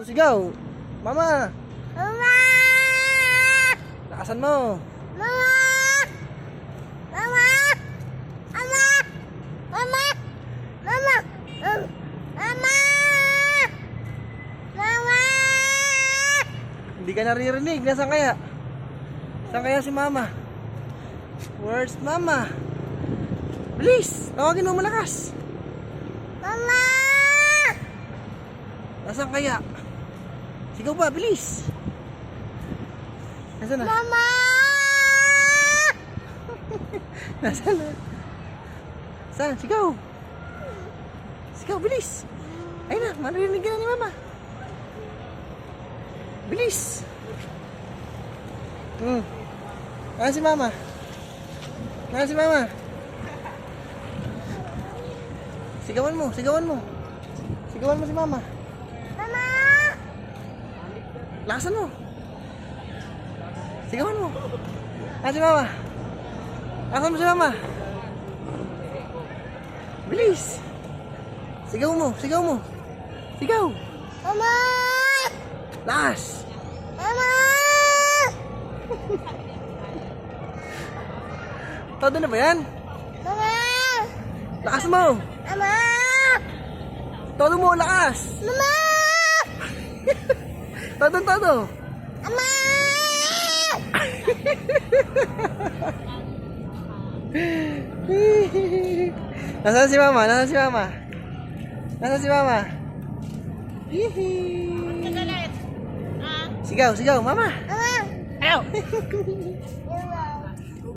Sigaw! Mama! Mama! Lakasan mo! Mama! Mama! Mama! Mama! Mama! Mama! Mama! Hindi ka naririnig. Nasaan kaya? Saan kaya si Mama? Where's Mama? Bilis! Tawagin mo malakas! Mama! Nasaan kaya? Sigaw ba? Bilis! Nasaan na? Mama! Nasaan na? Saan? Sigaw! Sigaw, bilis! Ayun na, maririnig ka na ni Mama. Bilis! Nasaan si Mama? Nasaan si Mama? Sigawan mo, sigawan mo. Sigawan mo si Mama. Mama! Lakasan mo. Sigawan mo. Nasaan si Mama? Lakasan mo si Mama. Bilis! Sigaw mo, sigaw mo. Sigaw! Mama! Lakas! Mama! Todo na ba yan? Mama! Lakas mo! Mama! Todo mo, lakas! Mama! Todo, todo! Mama! Nasaan si Mama? Nasaan si Mama? Nasaan si Mama? Hihi! Sigaw, sigaw, Mama! Mama! Ayaw!